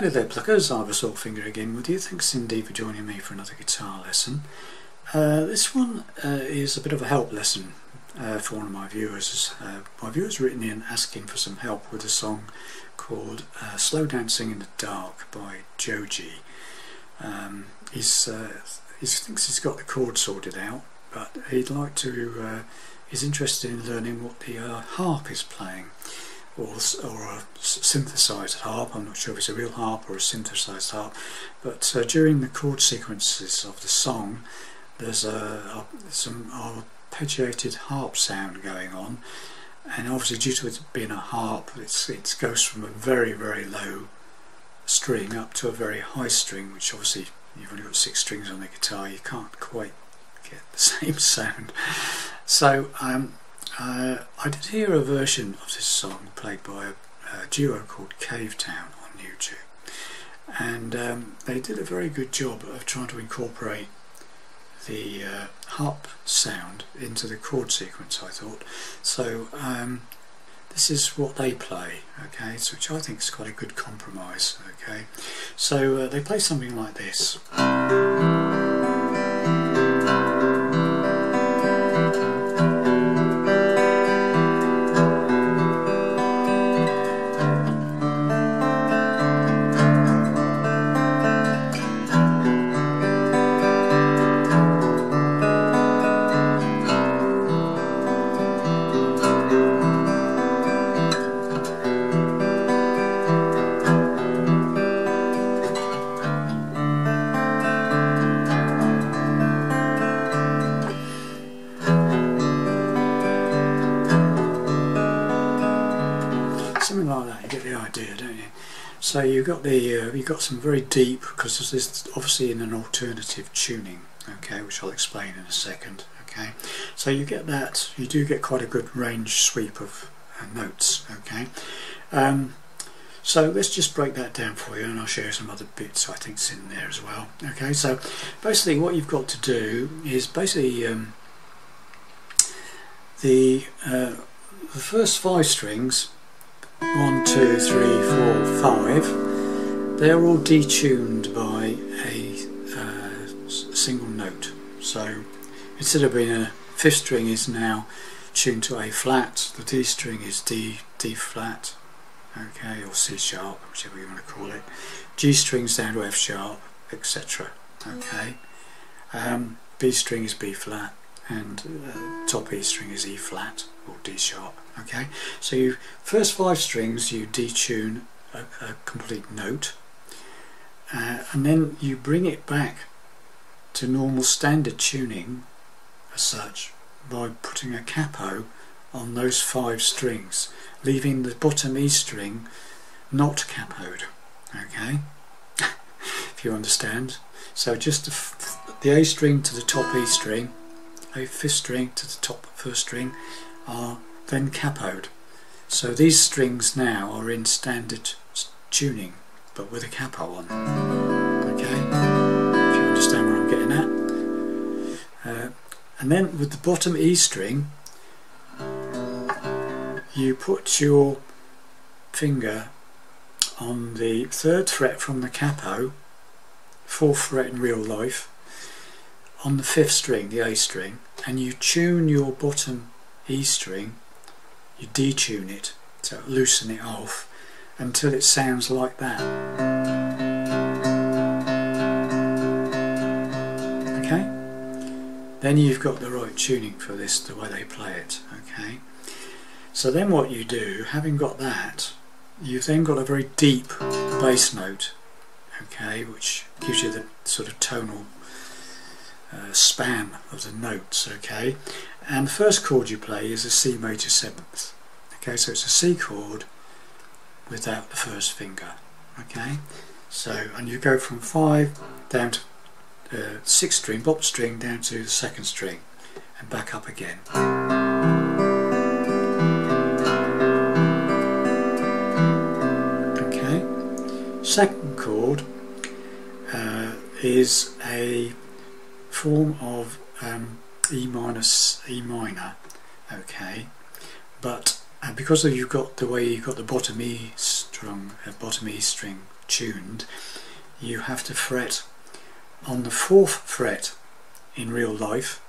Hello there pluckers, Ivor Saltfinger again with you. Thanks indeed for joining me for another guitar lesson. This one is a bit of a help lesson for one of my viewers. My viewer's written in asking for some help with a song called Slow Dancing in the Dark by JoJi. He thinks he's got the chords sorted out, but he'd like to, he's interested in learning what the harp is playing. Or a synthesized harp. I'm not sure if it's a real harp or a synthesized harp, but during the chord sequences of the song there's some arpeggiated harp sound going on, and obviously due to it being a harp, it goes from a very low string up to a very high string, which obviously you've only got 6 strings on the guitar, you can't quite get the same sound. So I did hear a version of this song played by a duo called Cavetown on YouTube, and they did a very good job of trying to incorporate the harp sound into the chord sequence, I thought. So this is what they play, okay, so which I think is quite a good compromise, okay. So they play something like this. Something like that, you get the idea, don't you? So you've got some very deep, because this is obviously in an alternative tuning, okay, which I'll explain in a second, okay. So you get that, you do get quite a good range sweep of notes, okay. So let's just break that down for you, and I'll show you some other bits I think's in there as well, okay. So basically what you've got to do is basically the first 5 strings, 1, 2, 3, 4, 5, they're all detuned by a single note. So instead of being a 5th string is now tuned to A flat, the D string is D flat, okay, or C sharp, whichever you want to call it, G strings down to F sharp, etc. okay. B string is B flat, and top E string is E flat or D sharp, okay. So you first 5 strings you detune a complete note, and then you bring it back to normal standard tuning as such by putting a capo on those 5 strings, leaving the bottom E string not capoed, okay. If you understand. So just the A string to the top E string, a 5th string to the top 1st string are then capoed. So these strings now are in standard tuning but with a capo on, okay, if you understand where I'm getting at. And then with the bottom E string you put your finger on the 3rd fret from the capo, 4th fret in real life, on the 5th string, the A string, and you tune your bottom E string, you detune it, so loosen it off until it sounds like that. Okay? Then you've got the right tuning for this, the way they play it, okay? So then what you do, having got that, you've then got a very deep bass note, okay, which gives you the sort of tonal span of the notes, okay. And the first chord you play is a C major 7th, okay, so it's a C chord without the 1st finger, okay. So, and you go from 5 down to 6th string, bop string, down to the 2nd string and back up again. Okay, second chord is a form of E minor, okay, but because you've got the way you've got the bottom E string tuned, you have to fret on the 4th fret in real life,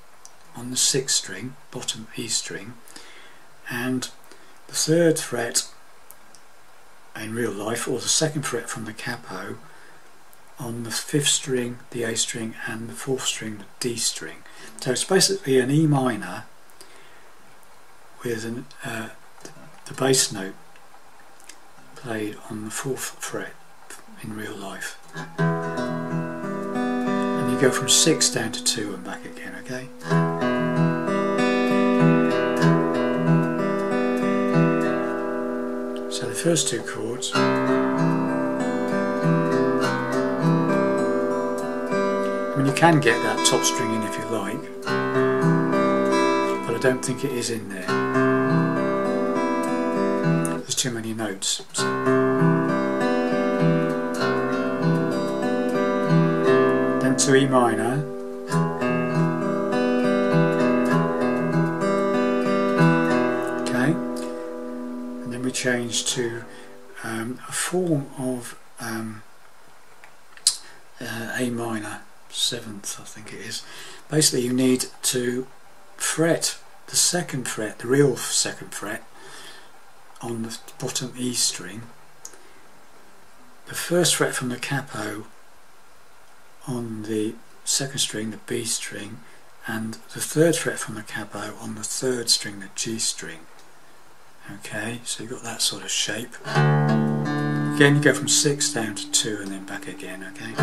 on the 6th string, bottom E string, and the 3rd fret in real life, or the 2nd fret from the capo, on the 5th string, the A string, and the 4th string, the D string. So it's basically an E minor with the bass note played on the 4th fret in real life. And you go from 6 down to 2 and back again, okay? So the first 2 chords, I mean, you can get that top string in if you like, but I don't think it is in there. There's too many notes. Then to E minor, okay, and then we change to a form of A minor 7th, I think it is. Basically you need to fret the 2nd fret, the real 2nd fret, on the bottom E string, the 1st fret from the capo on the 2nd string, the B string, and the 3rd fret from the capo on the 3rd string, the G string. Okay, so you've got that sort of shape. Again, you go from 6 down to 2 and then back again, okay?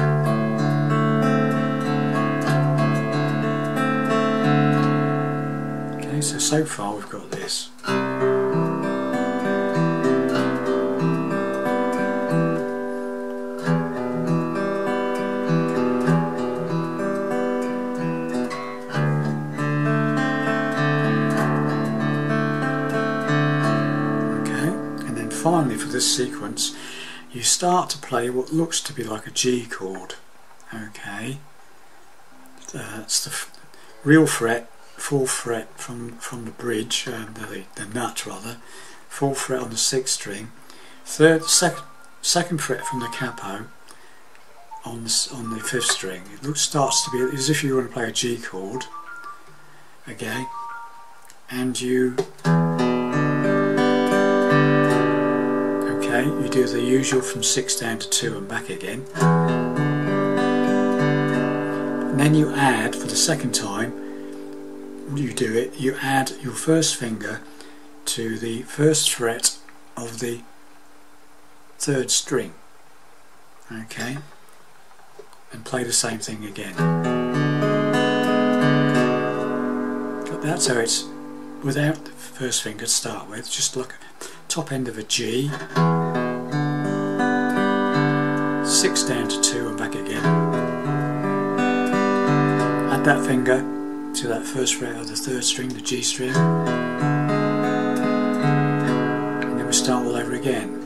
Okay, so far we've got this. Finally, for this sequence, you start to play what looks to be like a G chord. Okay, it's the real fret, 4th fret from the bridge, the nut rather, 4th fret on the 6th string, 2nd fret from the capo on the 5th string. It starts to be as if you want to play a G chord. Okay, and you do the usual from 6 down to 2 and back again. And then you add, for the 2nd time, you do it, you add your 1st finger to the 1st fret of the 3rd string. Okay? And play the same thing again. That's how it's without the 1st finger to start with, just like top end of a G, 6 down to 2 and back again. Add that finger to that 1st fret of the 3rd string, the G string, and then we start all over again.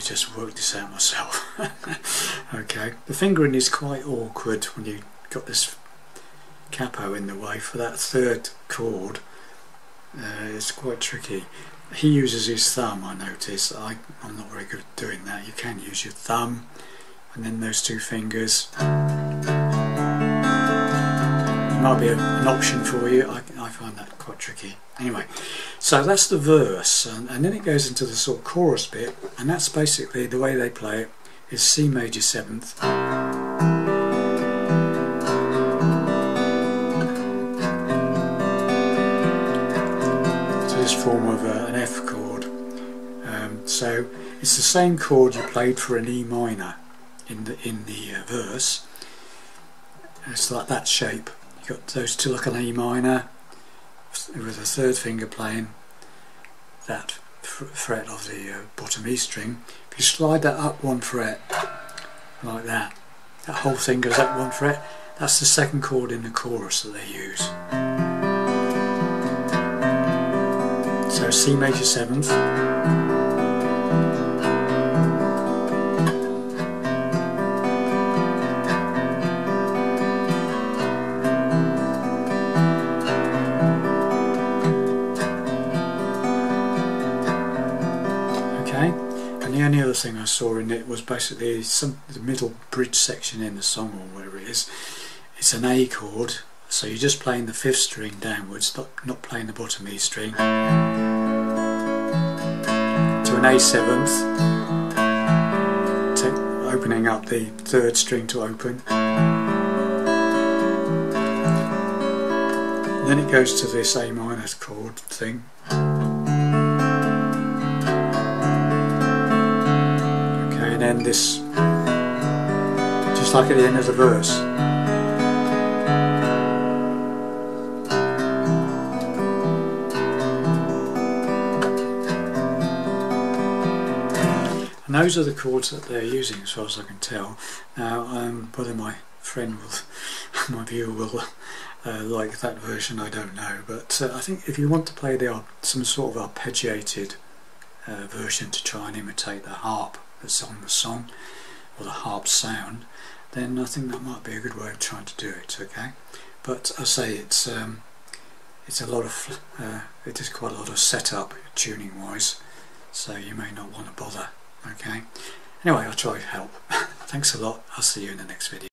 Just worked this out myself. Okay, the fingering is quite awkward when you got this capo in the way for that 3rd chord. It's quite tricky. He uses his thumb, I notice. I'm not very good at doing that. You can use your thumb and then those 2 fingers. It might be an option for you. I find that quite tricky. Anyway, so that's the verse, and then it goes into the sort of chorus bit, and that's basically the way they play it is C major 7th, so this form of an F chord. So it's the same chord you played for an E minor. in the verse. It's like that shape. You've got those two, like an A minor with a third finger playing that fret of the bottom E string. If you slide that up one fret like that, that whole thing goes up one fret. That's the second chord in the chorus that they use. So C major 7th. And the only other thing I saw in it was basically the middle bridge section in the song, or whatever it is. It's an A chord, so you're just playing the 5th string downwards, not playing the bottom E string, to an A 7th, opening up the 3rd string to open. And then it goes to this A minor chord thing. And then this, just like at the end of the verse. And those are the chords that they're using, as far as I can tell. Now, whether my friend will, my viewer will like that version, I don't know. But I think if you want to play some sort of arpeggiated version to try and imitate the harp that's on the song, or the harp sound, then I think that might be a good way of trying to do it. Okay, but I say it's a lot of it is quite a lot of setup tuning wise, so you may not want to bother. Okay, anyway, I'll try to help. Thanks a lot. I'll see you in the next video.